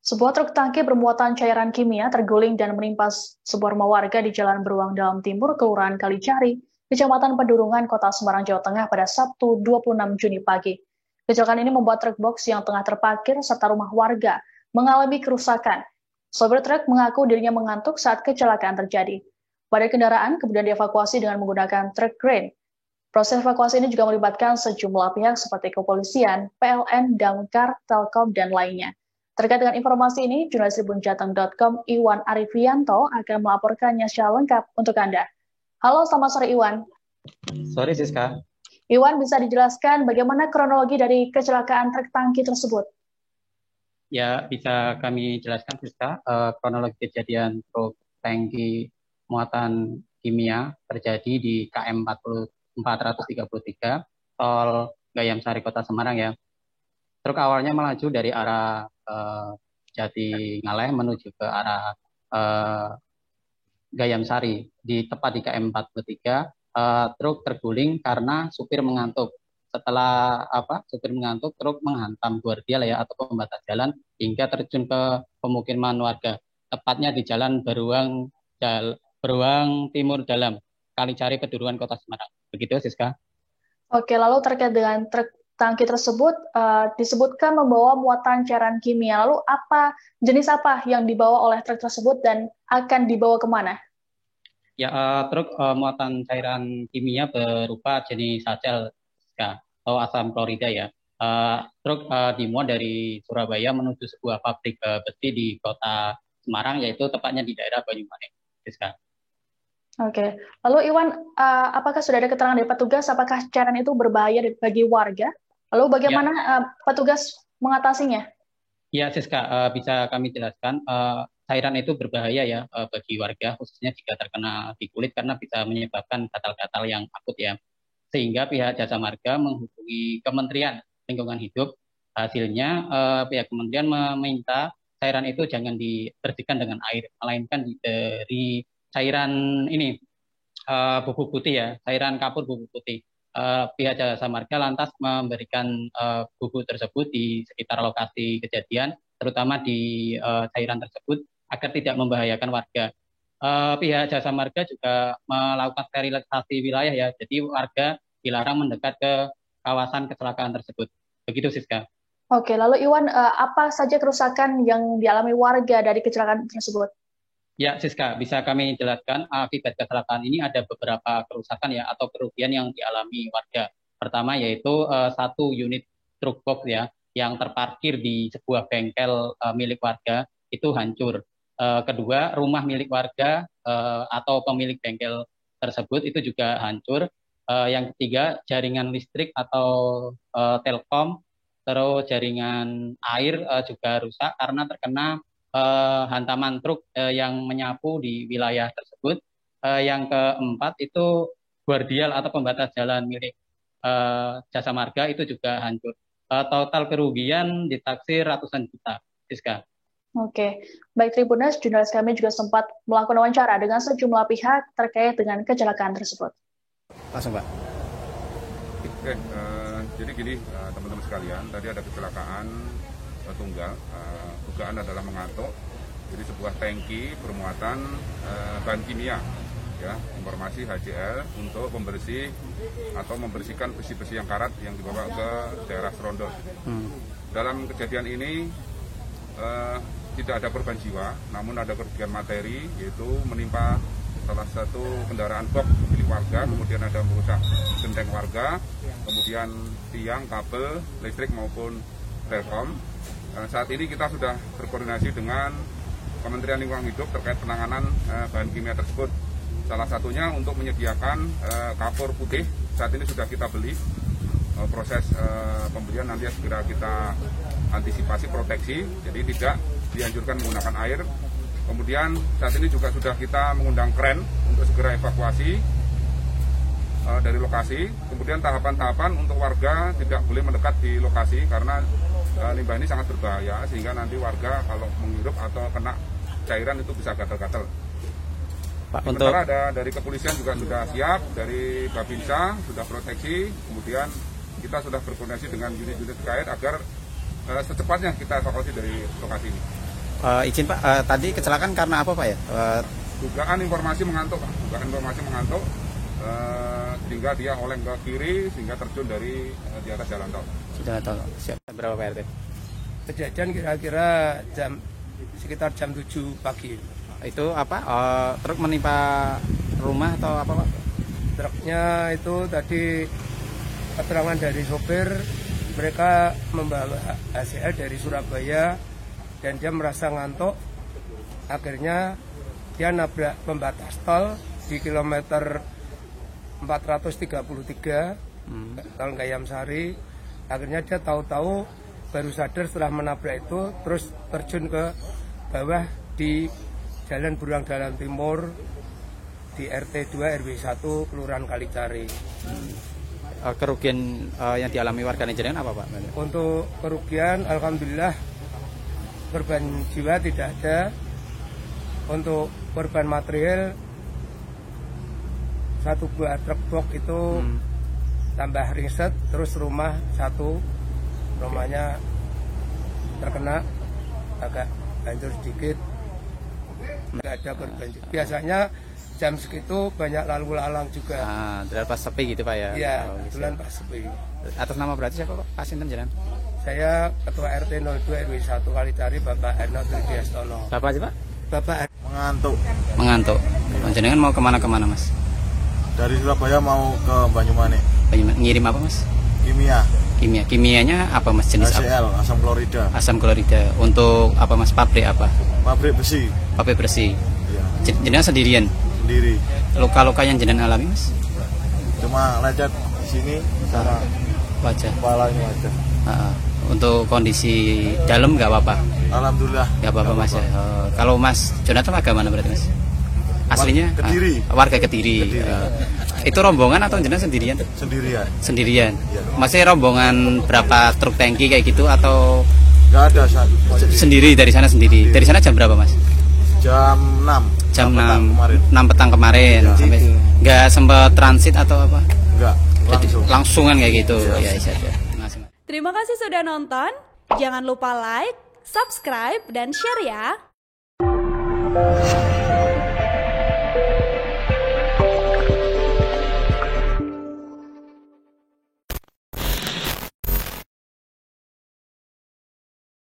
Sebuah truk tangki bermuatan cairan kimia terguling dan menimpa sebuah rumah warga di Jalan Beruang Dalam Timur, Kelurahan Kalicari, Kecamatan Pedurungan, Kota Semarang, Jawa Tengah pada Sabtu 26 Juni pagi. Kecelakaan ini membuat truk box yang tengah terparkir serta rumah warga mengalami kerusakan. Sopir truk mengaku dirinya mengantuk saat kecelakaan terjadi. Pada kendaraan kemudian dievakuasi dengan menggunakan truk crane. Proses evakuasi ini juga melibatkan sejumlah pihak seperti kepolisian, PLN, Damkar, Telkom, dan lainnya. Terkait dengan informasi ini, jurnalis tribunjateng.com Iwan Arifianto akan melaporkannya secara lengkap untuk Anda. Halo, selamat sore Iwan. Sore Siska. Iwan, bisa dijelaskan bagaimana kronologi dari kecelakaan truk tangki tersebut? Ya, bisa kami jelaskan Siska. Kronologi kejadian truk tangki muatan kimia terjadi di KM 433 tol Gayam Sari, Kota Semarang ya. Truk awalnya melaju dari arah Jati Ngaleh menuju ke arah Gayam Sari. Tepat di KM 43, truk terguling karena supir mengantuk. Setelah supir mengantuk, truk menghantam guardial ya atau pembatas jalan hingga terjun ke pemukiman warga. Tepatnya di Jalan Beruang Timur Dalam, Kalicari, Pedurungan, Kota Semarang. Begitu Siska. Oke, lalu terkait dengan truk tangki tersebut disebutkan membawa muatan cairan kimia. Lalu jenis apa yang dibawa oleh truk tersebut dan akan dibawa kemana? Ya, truk muatan cairan kimia berupa jenis sacel atau asam klorida ya. Truk dimuat dari Surabaya menuju sebuah pabrik besi di Kota Semarang, yaitu tepatnya di daerah Banyumanik. Oke, lalu Iwan, apakah sudah ada keterangan dari petugas apakah cairan itu berbahaya bagi warga? Lalu bagaimana petugas mengatasinya? Ya, Siska, bisa kami jelaskan. Cairan itu berbahaya ya bagi warga, khususnya jika terkena di kulit karena bisa menyebabkan gatal-gatal yang akut ya. Sehingga pihak Jasa Marga menghubungi Kementerian Lingkungan Hidup. Hasilnya pihak kementerian meminta cairan itu jangan dibersihkan dengan air, melainkan dari cairan ini bubuk putih ya, cairan kapur bubuk putih. Pihak Jasa Marga lantas memberikan bubuk tersebut di sekitar lokasi kejadian, terutama di cairan tersebut agar tidak membahayakan warga. Pihak Jasa Marga juga melakukan sterilisasi wilayah ya, jadi warga dilarang mendekat ke kawasan kecelakaan tersebut. Begitu Siska. Oke, lalu Iwan, apa saja kerusakan yang dialami warga dari kecelakaan tersebut? Ya, Siska, bisa kami jelaskan akibat kecelakaan ini ada beberapa kerusakan ya atau kerugian yang dialami warga. Pertama yaitu satu unit truk box ya yang terparkir di sebuah bengkel milik warga itu hancur. Kedua, rumah milik warga atau pemilik bengkel tersebut itu juga hancur. Yang ketiga, jaringan listrik atau Telkom, terus jaringan air juga rusak karena terkena hantaman truk yang menyapu di wilayah tersebut. Yang keempat itu guardial atau pembatas jalan milik Jasa Marga itu juga hancur. Total kerugian ditaksir ratusan juta, Siska. Oke, baik Tribunas, jurnalis kami juga sempat melakukan wawancara dengan sejumlah pihak terkait dengan kecelakaan tersebut. Langsung Pak. Oke, jadi gini teman-teman sekalian, tadi ada kecelakaan tunggal, dugaan adalah mengantuk. Jadi sebuah tangki bermuatan bahan kimia, ya, informasi HCl untuk pembersih atau membersihkan besi-besi yang karat yang dibawa ke daerah Serondol. Dalam kejadian ini tidak ada korban jiwa, namun ada kerugian materi, yaitu menimpa salah satu kendaraan box milik warga, kemudian ada merusak genteng warga, kemudian tiang, kabel, listrik maupun Telkom. Saat ini kita sudah berkoordinasi dengan Kementerian Lingkungan Hidup terkait penanganan bahan kimia tersebut. Salah satunya untuk menyediakan kapur putih, saat ini sudah kita beli. Proses pembelian nanti segera kita antisipasi proteksi, jadi tidak dianjurkan menggunakan air. Kemudian saat ini juga sudah kita mengundang kren untuk segera evakuasi dari lokasi. Kemudian tahapan-tahapan untuk warga tidak boleh mendekat di lokasi karena limbah ini sangat berbahaya, sehingga nanti warga kalau menghirup atau kena cairan itu bisa gatal-gatal. Sementara ada dari kepolisian juga sudah siap, dari Babinsa sudah proteksi, kemudian kita sudah berkoordinasi dengan unit-unit terkait agar secepatnya kita evakuasi dari lokasi ini. Izin Pak, tadi kecelakaan karena apa Pak ya? Dugaan informasi mengantuk, Pak. Dugaan informasi mengantuk, sehingga dia oleng ke kiri sehingga terjun dari di atas jalan tol. Sudah tahu berapa Pak RT? Kejadian kira-kira sekitar jam 7 pagi. Itu apa? Truk menimpa rumah atau apa Pak? Truknya itu tadi keterangan dari sopir, mereka membawa HCL dari Surabaya dan dia merasa ngantuk. Akhirnya dia nabrak pembatas tol di kilometer 433 tol Gayam Sari. Akhirnya dia tahu-tahu baru sadar setelah menabrak itu, terus terjun ke bawah di Jalan Beruang Dalam Timur di RT 2 RW 1 Kelurahan Kalicari. Kerugian yang dialami warga jenengan apa Pak? Untuk kerugian alhamdulillah korban jiwa tidak ada. Untuk korban material, satu buah truk box itu tambah riset, terus rumah satu, rumahnya terkena agak hancur sedikit. Tidak ada korban. Biasanya jam segitu banyak lalu lalang juga. Pas sepi gitu Pak ya? Iya, kebetulan pas sepi. Atas nama berarti siapa Pak? Pasinten jenengan? Saya Ketua RT 02 RW 1 Kalicari, Bapak Erno Tridiastono. Bapak aja Pak? Bapak Mengantuk. Jenengan mau kemana-kemana Mas? Dari Surabaya mau ke Banyumanik. Ngirim apa Mas? Kimia. Kimianya apa Mas, jenis HCl, apa? asam klorida. Asam klorida. Untuk apa Mas, pabrik apa? Pabrik besi. Pabrik bersih. Iya. Jenengan sendirian? Sendiri. Luka-luka yang jenengan alami Mas? Cuma lecet di sini sama wajah. kepala ini aja. Untuk kondisi dalam nggak apa-apa? Alhamdulillah. Nggak apa-apa Mas ya. Kalau Mas Jonathan agak mana berarti Mas? Aslinya? Kediri. Warga Kediri. Itu rombongan atau jenengan sendirian? Sendirian. Sendirian. Ya. Masih rombongan berapa truk tangki kayak gitu atau Nggak ada sendiri dari sana sendiri? Dari sana jam berapa Mas? Jam 6. Jam 6 kemarin. 6 petang kemarin. Ya. Sampai nggak sempat transit atau apa? Enggak, Langsungan kayak gitu. Ya, ya. Terima kasih sudah nonton. Jangan lupa like, subscribe, dan share ya.